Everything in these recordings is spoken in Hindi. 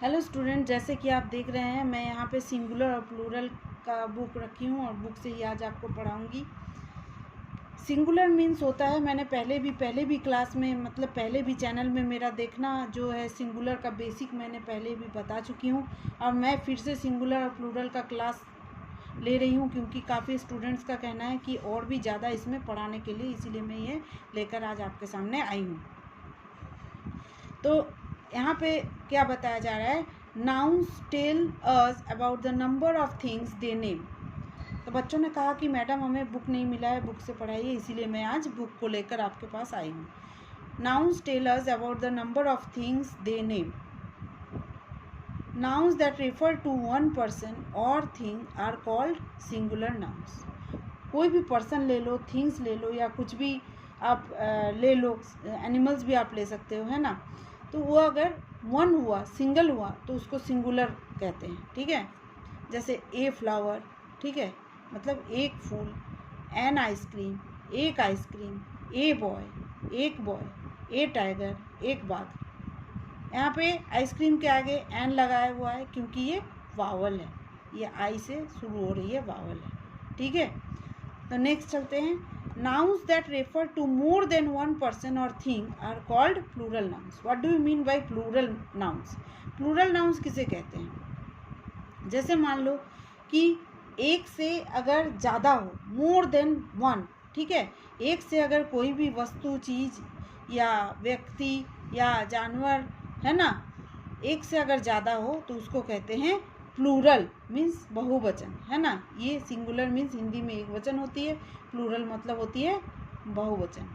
हेलो स्टूडेंट, जैसे कि आप देख रहे हैं मैं यहाँ पे सिंगुलर और प्लूरल का बुक रखी हूँ और बुक से ही आज आपको पढ़ाऊँगी। सिंगुलर मीन्स होता है, मैंने पहले भी क्लास में मतलब पहले भी चैनल में मेरा देखना जो है सिंगुलर का बेसिक मैंने पहले भी बता चुकी हूँ और मैं फिर से सिंगुलर और प्लूरल का क्लास ले रही हूँ क्योंकि काफ़ी स्टूडेंट्स का कहना है कि और भी ज़्यादा इसमें पढ़ाने के लिए, इसीलिए मैं ये लेकर आज आपके सामने आई हूँ। तो यहाँ पे क्या बताया जा रहा है, nouns tell us about the number of things they name. तो बच्चों ने कहा कि मैडम हमें बुक नहीं मिला है, बुक से पढ़ाइए, इसीलिए मैं आज बुक को लेकर आपके पास आई हूँ। Nouns tell us about the number of things they name. Nouns that refer to one person or thing are called singular nouns. कोई भी पर्सन ले लो, थिंग्स ले लो या कुछ भी आप ले लो, एनिमल्स भी आप ले सकते हो, है ना। तो वो अगर वन हुआ, सिंगल हुआ, तो उसको सिंगुलर कहते हैं, ठीक है। जैसे ए फ्लावर, ठीक है, मतलब एक फूल, एन आइसक्रीम, एक आइसक्रीम, ए बॉय, एक बॉय, ए टाइगर, एक बाघ। यहाँ पे आइसक्रीम के आगे एन लगाया हुआ है क्योंकि ये वावल है, ये आई से शुरू हो रही है, वावल है, ठीक है। तो नेक्स्ट चलते हैं, nouns that refer to more than one person or thing are called plural nouns. What do you mean by plural nouns? Plural nouns किसे कहते हैं? जैसे मान लो कि एक से अगर ज़्यादा हो, more than one, ठीक है, एक से अगर कोई भी वस्तु, चीज़ या व्यक्ति या जानवर, है ना, एक से अगर ज़्यादा हो तो उसको कहते हैं प्लूरल, मीन्स बहुवचन, है ना। ये सिंगुलर मीन्स हिंदी में एक वचन होती है, प्लूरल मतलब होती है बहुवचन।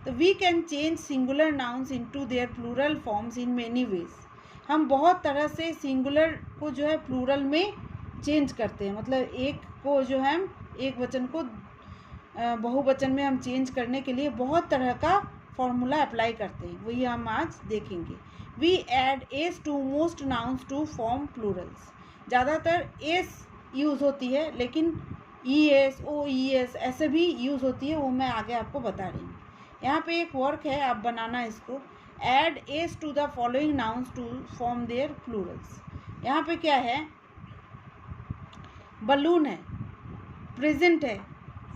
तो we can change singular nouns into their plural forms in many ways. हम बहुत तरह से सिंगुलर को जो है प्लूरल में चेंज करते हैं, मतलब एक को जो है एक वचन को बहुवचन में हम चेंज करने के लिए बहुत तरह का फॉर्मूला अप्लाई करते हैं, वही हम आज देखेंगे। We add S to most nouns to form plurals. ज़्यादातर एस यूज़ होती है, लेकिन ई एस, ओ ई एस ऐसे भी यूज़ होती है, वो मैं आगे आपको बता रही हूँ। यहाँ पे एक वर्क है, आप बनाना इसको। Add S to the following nouns to form their plurals. यहाँ पे क्या है, बलून है, प्रेजेंट है,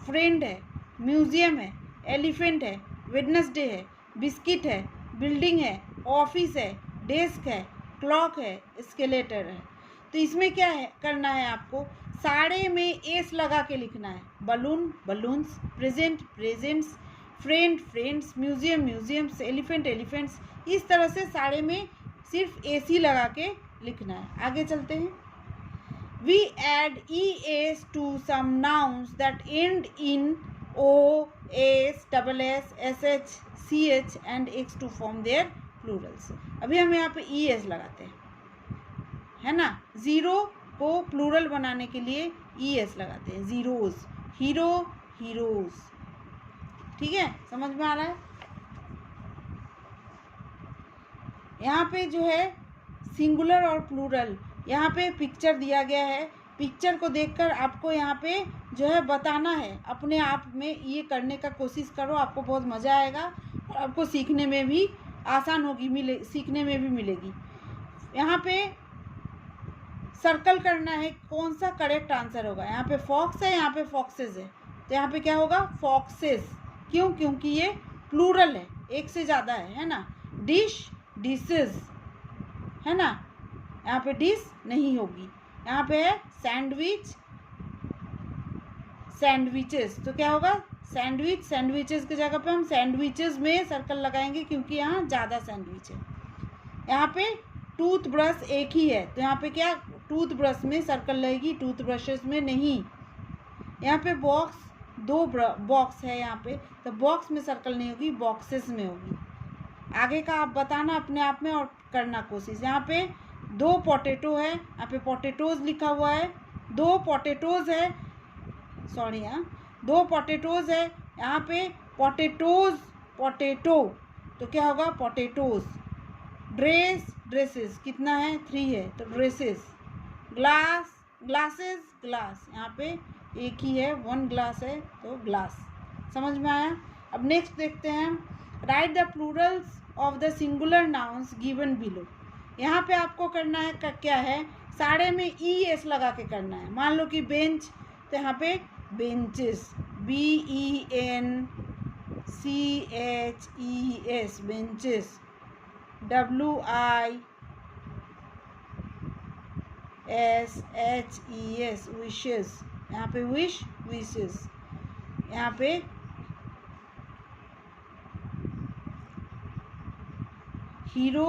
फ्रेंड है, म्यूजियम है, एलिफेंट है, वेडनेसडे है, बिस्किट है, बिल्डिंग है, ऑफिस है, डेस्क है, क्लॉक है, स्केलेटर है। तो इसमें क्या है करना है, आपको सारे में एस लगा के लिखना है। Balloon, balloons, present, presents, friend, friends, museum, museums, elephant, elephants, इस तरह से सारे में सिर्फ एस ही लगा के लिखना है। आगे चलते हैं। We add es to some nouns that end in o, s, double s, sh, ch and x to form their plurals. अभी हम यहाँ पे es लगाते हैं, है ना। ज़ीरो को प्लूरल बनाने के लिए es लगाते हैं, ज़ीरोज़, हीरो, हीरोज़, ठीक है, समझ में आ रहा है। यहाँ पे जो है सिंगुलर और प्लूरल, यहाँ पे पिक्चर दिया गया है, पिक्चर को देखकर आपको यहाँ पे जो है बताना है, अपने आप में ये करने का कोशिश करो, आपको बहुत मज़ा आएगा और आपको सीखने में भी आसान होगी, सीखने में भी मिलेगी। यहाँ पे सर्कल करना है, कौन सा करेक्ट आंसर होगा। यहाँ पे फॉक्स है, यहाँ पे फॉक्सेस है, तो यहाँ पे क्या होगा, फॉक्सेस। क्यों? क्योंकि ये प्लूरल है, एक से ज़्यादा है ना। डिश, डिशेस, है ना, यहाँ पे डिश नहीं होगी। यहाँ पे है सैंडविच, सैंडविचेस, तो क्या होगा, सैंडविच, सैंडविचेस की जगह पे हम सैंडविचेस में सर्कल लगाएंगे क्योंकि यहाँ ज़्यादा सैंडविच है। यहाँ पे टूथ ब्रश एक ही है, तो यहाँ पे क्या, टूथ ब्रश में सर्कल लगेगी, टूथ ब्रशेस में नहीं। यहाँ पे बॉक्स, दो बॉक्स है यहाँ पे, तो बॉक्स में सर्कल नहीं होगी, बॉक्सेस में होगी। आगे का आप बताना अपने आप में और करना कोशिश। यहाँ पे दो पोटैटो है, यहाँ पे पोटैटोज़ लिखा हुआ है, दो पोटैटोज़ है, सॉरी, यहाँ दो पोटैटोज़ है, यहाँ पे पोटैटोज़, पोटैटो, तो क्या होगा, पोटैटोज़। ड्रेस, ड्रेसेस, कितना है, 3 है, तो ड्रेसेस। ग्लास, ग्लासेस, ग्लास, यहाँ पे एक ही है, 1 ग्लास है, तो ग्लास। समझ में आया। अब नेक्स्ट देखते हैं, right the plurals of the singular nouns given below. यहाँ पे आपको करना है क्या है, सारे में ई एस लगा के करना है। मान लो कि बेंच, तो यहाँ पे benches, BENCHES, benches, WISHES, wishes, यहाँ पे विश, विशेस, यहाँ पे हीरो,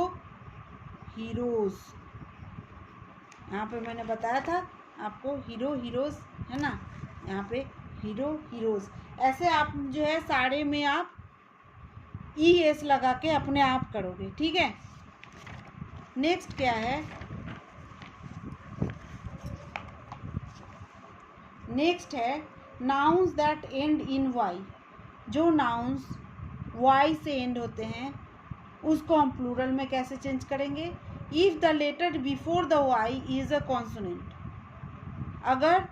हीरोज, यहाँ पे मैंने बताया था आपको हीरो, हीरोज है ना, यहाँ पे हीरो, हीरोज। ऐसे आप जो है सारे में आप ES लगा के अपने आप करोगे, ठीक है। नेक्स्ट क्या है, नेक्स्ट है nouns that end in Y. जो नाउन्स वाई से एंड होते हैं उसको हम प्लूरल में कैसे चेंज करेंगे। If the letter before the Y is a consonant, अगर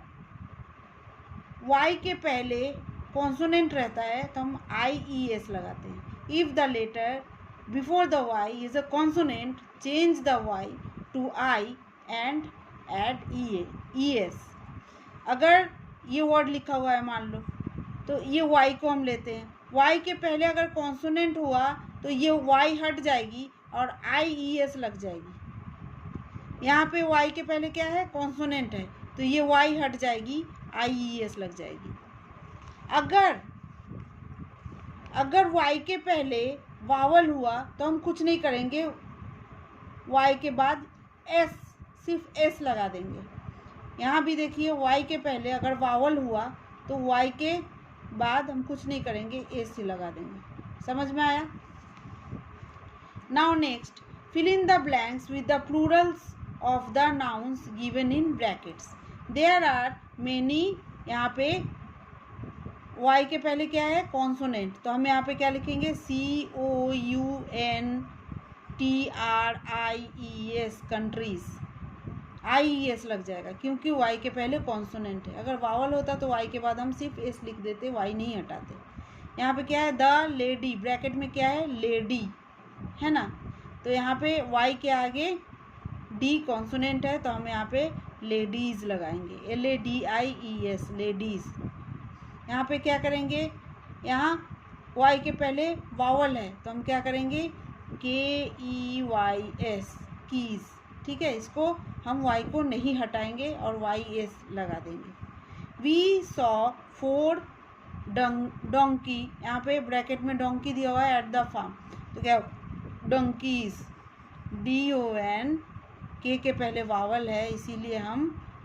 वाई के पहले कॉन्सोनेंट रहता है तो हम IES लगाते हैं। If the letter before the Y is a consonant, change the Y to I and add ES। अगर ये वर्ड लिखा हुआ है मान लो, तो ये वाई को हम लेते हैं, वाई के पहले अगर कॉन्सोनेंट हुआ तो ये वाई हट जाएगी और IES लग जाएगी। यहाँ पे वाई के पहले क्या है, कॉन्सोनेंट है, तो ये वाई हट जाएगी, IES लग जाएगी। अगर वाई के पहले वावल हुआ तो हम कुछ नहीं करेंगे, वाई के बाद S, सिर्फ S लगा देंगे। यहाँ भी देखिए वाई के पहले अगर वावल हुआ तो वाई के बाद हम कुछ नहीं करेंगे, S लगा देंगे। समझ में आया। Now next, fill in the blanks with the plurals of the nouns given in brackets. There are many, यहाँ पे वाई के पहले क्या है, कॉन्सोनेंट, तो हम यहाँ पे क्या लिखेंगे, COUNTRIES, कंट्रीज, IES लग जाएगा क्योंकि वाई के पहले कॉन्सोनेंट है। अगर वावल होता तो वाई के बाद हम सिर्फ S लिख देते, वाई नहीं हटाते। यहाँ पे क्या है, द लेडी, ब्रैकेट में क्या है, लेडी है ना, तो यहाँ पे वाई के आगे D कॉन्सोनेंट है तो हम यहाँ पे लेडीज़ लगाएंगे, LADIES, लेडीज़। यहाँ पे क्या करेंगे, यहाँ वाई के पहले वावल है तो हम क्या करेंगे, KEYS, कीज़, ठीक है। इसको हम वाई को नहीं हटाएंगे और YS लगा देंगे। वी सॉ 4 डोंकी, यहाँ पे ब्रैकेट में डोंकी दिया हुआ है, एट द फार्म, तो क्या, डोंकीज, DON, के पहले वावल है इसीलिए हम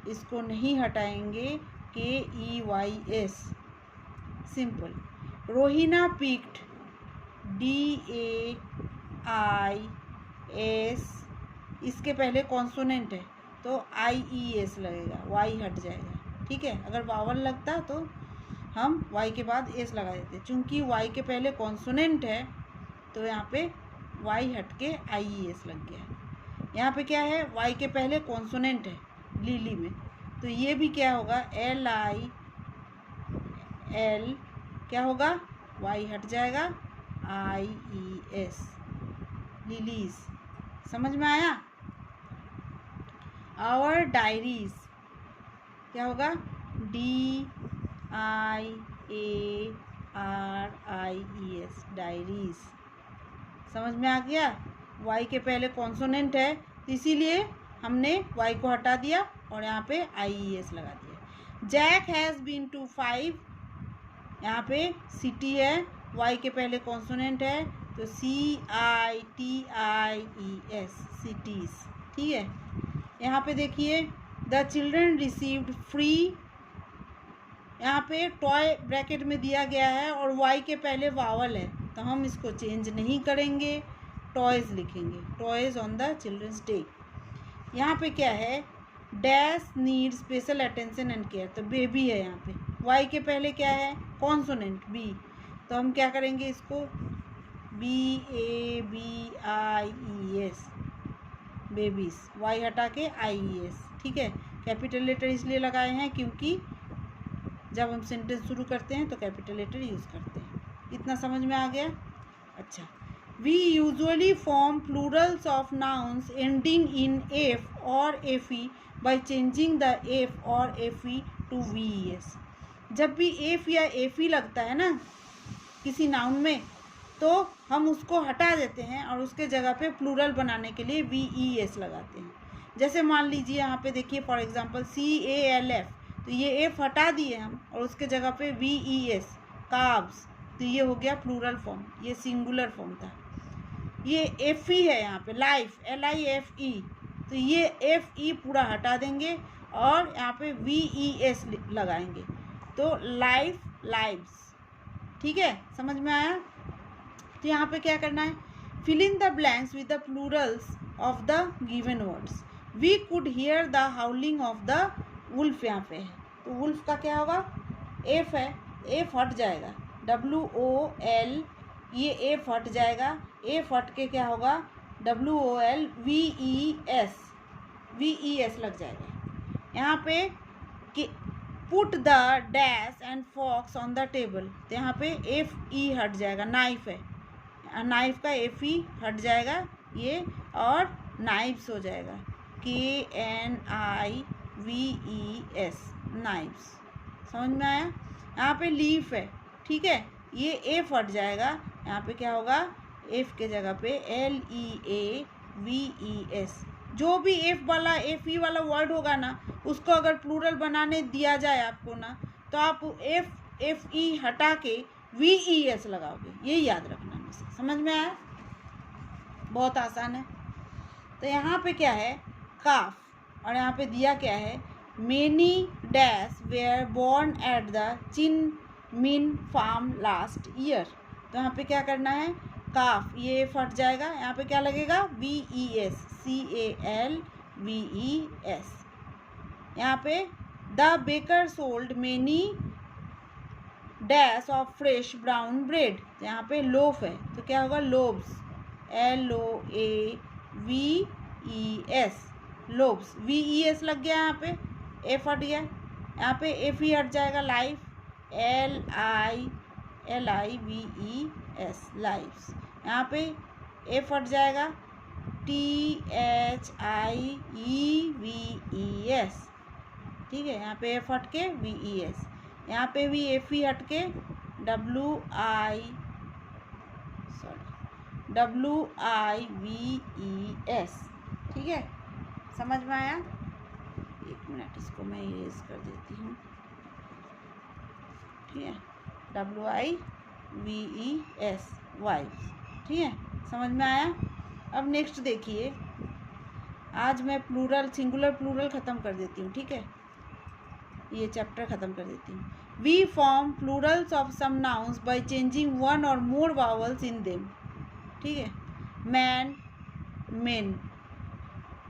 इसको नहीं हटाएंगे, KEYS, simple. Rohina picked, DAIS, इसके पहले कॉन्सोनेंट है तो IES लगेगा, वाई हट जाएगा, ठीक है। अगर वावल लगता तो हम वाई के बाद S लगा देते, चूँकि वाई के पहले कॉन्सोनेंट है तो यहाँ पे वाई हट के IES लग गया। यहाँ पे क्या है, वाई के पहले कॉन्सोनेंट है लीली में, तो ये भी क्या होगा, LIL, क्या होगा, वाई हट जाएगा, IES, लिलीज। समझ में आया। आवर डायरीज, क्या होगा, DIARIES, डायरीज। समझ में आ गया। वाई के पहले कॉन्सोनेंट है इसीलिए हमने वाई को हटा दिया और यहाँ पे IES लगा दिया। जैक हैज़ बीन टू 5, यहाँ पे सिटी है, वाई के पहले कॉन्सोनेंट है तो CITIES, सिटीज़, ठीक है। यहाँ पे देखिए द चिल्ड्रन रिसीव्ड फ्री, यहाँ पे टॉय ब्रैकेट में दिया गया है और वाई के पहले वावल है तो हम इसको चेंज नहीं करेंगे, टॉयज़ लिखेंगे, toys on the children's day. यहाँ पे क्या है, dash need special attention and care, तो बेबी है यहाँ पे, वाई के पहले क्या है, कॉन्सोनेंट B, तो हम क्या करेंगे इसको BABIES, बेबीज, वाई हटा के IES, ठीक है। कैपिटल लेटर इसलिए लगाए हैं क्योंकि जब हम सेंटेंस शुरू करते हैं तो कैपिटल लेटर यूज़ करते हैं। इतना समझ में आ गया। अच्छा, We usually form plurals of nouns ending in f or fe by changing the f or fe to ves. जब भी f या fe लगता है ना किसी नाउन में, तो हम उसको हटा देते हैं और उसके जगह पे प्लूरल बनाने के लिए ves लगाते हैं. जैसे मान लीजिए यहाँ पे देखिए फॉर एग्जांपल calf, तो ये f हटा दिए हम और उसके जगह पे ves calves, तो ये हो गया प्लूरल फॉर्म, ये सिंगुलर फॉर्म था. ये fe है यहाँ पे लाइफ life, तो ये fe पूरा हटा देंगे और यहाँ पे ves लगाएंगे, तो लाइफ लाइव्स. ठीक है, समझ में आया. तो यहाँ पे क्या करना है, fill in the blanks with the plurals of the given words. We could hear the howling of the wolf. यहाँ पे है तो वुल्फ का क्या होगा, एफ है, एफ हट जाएगा, WOL, ये एफ हट जाएगा, एफ हट के क्या होगा, WOL, VES लग जाएगा. यहाँ पे कि put the dash and fox on the table, तो यहाँ पे FE हट जाएगा, नाइफ है, नाइफ का FE हट जाएगा ये और नाइफ्स हो जाएगा, KNIVES, नाइफ्स. समझ में आया. यहाँ पे लीफ है, ठीक है, ये एफ हट जाएगा, यहाँ पे क्या होगा, एफ के जगह पे LEAVES. जो भी एफ वाला FE वाला वर्ड होगा ना, उसको अगर प्लूरल बनाने दिया जाए आपको ना, तो आप FE हटा के VES लगाओगे, ये याद रखना मुझसे. समझ में आया, बहुत आसान है. तो यहाँ पे क्या है, काफ, और यहाँ पे दिया क्या है, many dash were born at the चिनमिन फार्म लास्ट ईयर. तो यहाँ पे क्या करना है, काफ, ये फट जाएगा, यहाँ पे क्या लगेगा, VES, CALVES. यहाँ पे the baker sold many dash of fresh brown bread. यहाँ पे लोफ है तो क्या होगा, लोब्स, LOAVES, लोब्स. VES लग गया, यहाँ पे एफ हट गया, यहाँ पे FE हट जाएगा, लाइफ, LIVES, लाइफ्स. यहाँ पे एफ हट जाएगा, THIEVES. ठीक है, यहाँ पे एफ हट के VES, यहाँ पे भी FE हट के WIVES. ठीक है, समझ में आया. एक मिनट, इसको मैं इरेज कर देती हूँ. ठीक है, WIVES, वाइव्स. ठीक है, समझ में आया. अब नेक्स्ट देखिए, आज मैं प्लूरल सिंगुलर प्लूरल ख़त्म कर देती हूँ. ठीक है, ये चैप्टर ख़त्म कर देती हूँ. We form plurals of some nouns by changing one or more vowels in them. ठीक है, मैन, मेन.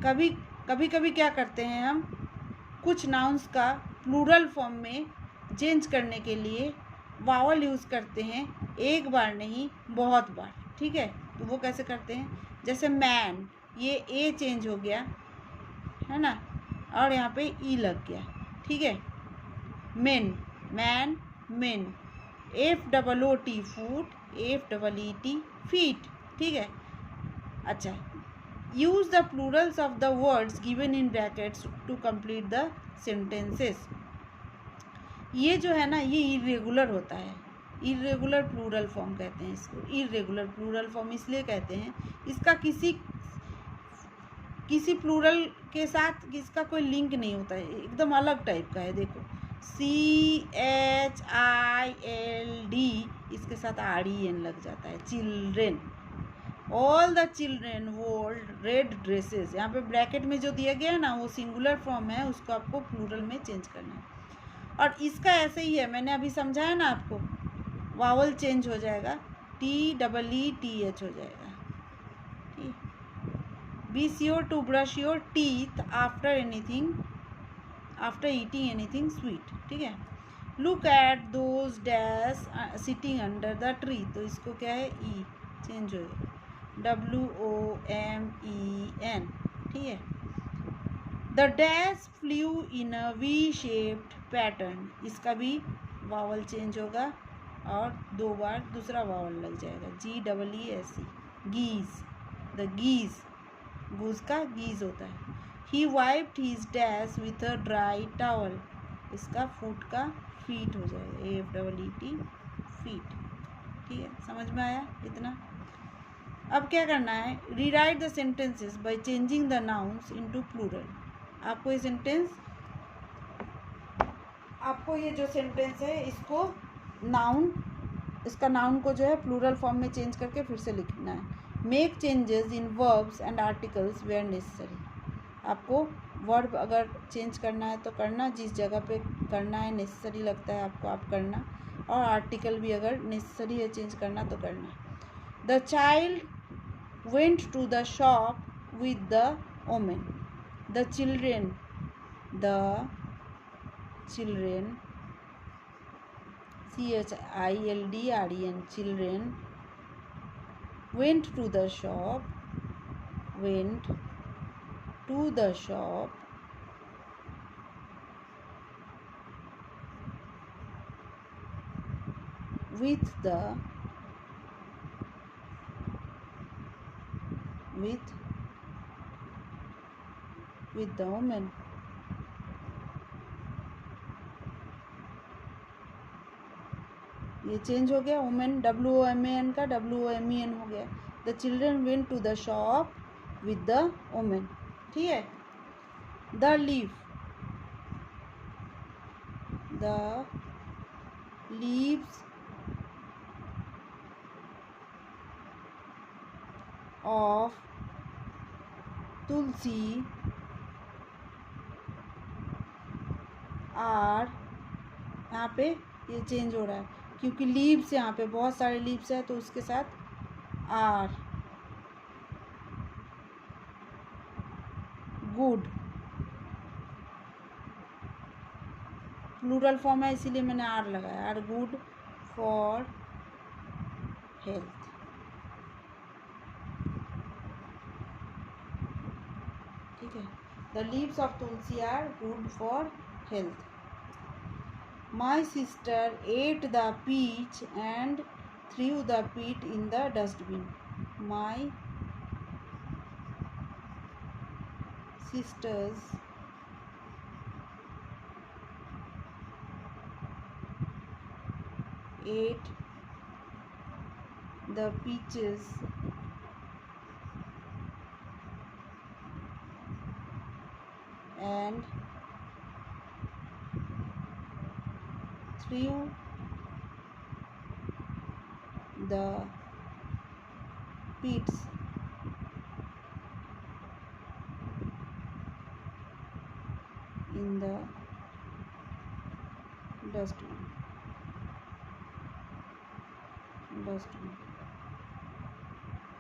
कभी कभी क्या करते हैं हम, कुछ नाउन्स का प्लूरल फॉर्म में चेंज करने के लिए वावल यूज़ करते हैं, एक बार नहीं बहुत बार. ठीक है, तो वो कैसे करते हैं, जैसे मैन, ये ए चेंज हो गया है ना, और यहाँ पे ई लग गया. ठीक है, men, man, men. FOOT, foot, FEET, feet. ठीक है. अच्छा, use the plurals of the words given in brackets to complete the sentences. ये जो है ना, ये इरेगुलर होता है, इरेगुलर प्लूरल फॉर्म कहते हैं इसको. इरेगुलर प्लूरल फॉर्म इसलिए कहते हैं, इसका किसी प्लूरल के साथ इसका कोई लिंक नहीं होता है, एकदम अलग टाइप का है. देखो, CHILD, इसके साथ REN लग जाता है, चिल्ड्रेन. ऑल द चिल्ड्रेन वोर रेड ड्रेसेस. यहाँ पे ब्रैकेट में जो दिया गया है ना, वो सिंगुलर फॉर्म है, उसको आपको प्लूरल में चेंज करना है. और इसका ऐसे ही है, मैंने अभी समझाया ना आपको, वावल चेंज हो जाएगा, TEETH हो जाएगा. ठीक, be sure to brush your teeth after eating anything sweet. ठीक है, look at those dash sitting under the tree. तो इसको क्या है, ई चेंज हो जाएगा, WOMEN. ठीक है, the dash flu in a V-shaped pattern. इसका भी वावल चेंज होगा और दो बार दूसरा वावल लग जाएगा, GEESE, गीज, द गीज, गूज का गीज होता है। He wiped his dash with a dry towel, इसका फुट का फीट हो जाएगा, AFEET, फीट। ठीक है, समझ में आया इतना। अब क्या करना है, rewrite the sentences by changing the nouns into plural. आपको ये सेंटेंस, आपको ये जो सेंटेंस है इसको नाउन, इसका नाउन को जो है प्लूरल फॉर्म में चेंज करके फिर से लिखना है। Make changes in verbs and articles where necessary. आपको वर्ब अगर चेंज करना है तो करना, जिस जगह पे करना है, नेसेसरी लगता है आपको, आप करना। और आर्टिकल भी अगर नेसेसरी है चेंज करना तो करना। The child went to the shop with the women. The children, CHILDREN, children went to the shop with the woman। ये चेंज हो गया, वुमेन WOMAN का WOMEN हो गया। The children went to the shop with the women. ठीक है। The leaves of tulsi are, यहाँ पे ये चेंज हो रहा है क्योंकि लीव्स, यहाँ पे बहुत सारे लीव्स है तो उसके साथ आर गुड, प्लूरल फॉर्म है इसीलिए मैंने आर लगाया, आर गुड फॉर हेल्थ। ठीक है। The leaves of tulsi are good for health. My sister ate the peach and threw the pit in the dustbin. My sisters ate the peaches and threw the pits in the dustbin।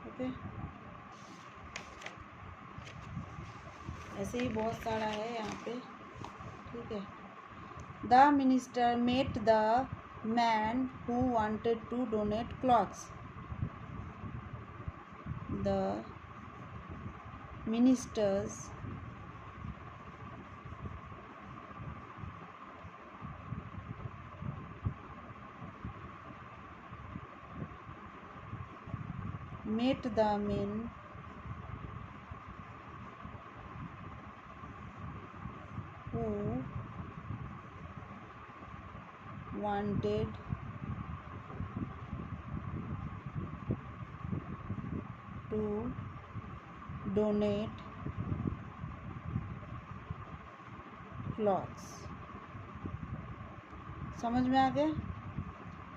Okay, ऐसे ही बहुत सारा है यहाँ पे। ठीक है। The minister met the man who wanted to donate clothes. The ministers met the men who wanted to donate clothes। समझ में आ गया।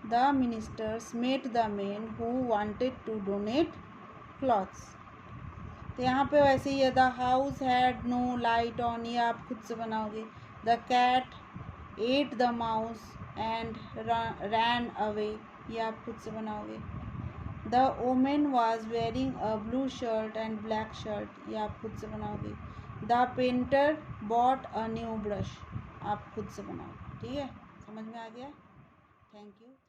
The ministers met the man who wanted to donate clothes. तो यहाँ पे वैसे ही है, the house had no light on, ये आप खुद से बनाओगे। The cat ate the mouse and ran away, ये आप खुद से बनाओगे। The women was wearing a blue shirt and black shirt, ये आप खुद से बनाओगे। The painter bought a new brush, आप खुद से बनाओगे। ठीक है, समझ में आ गया। Thank you.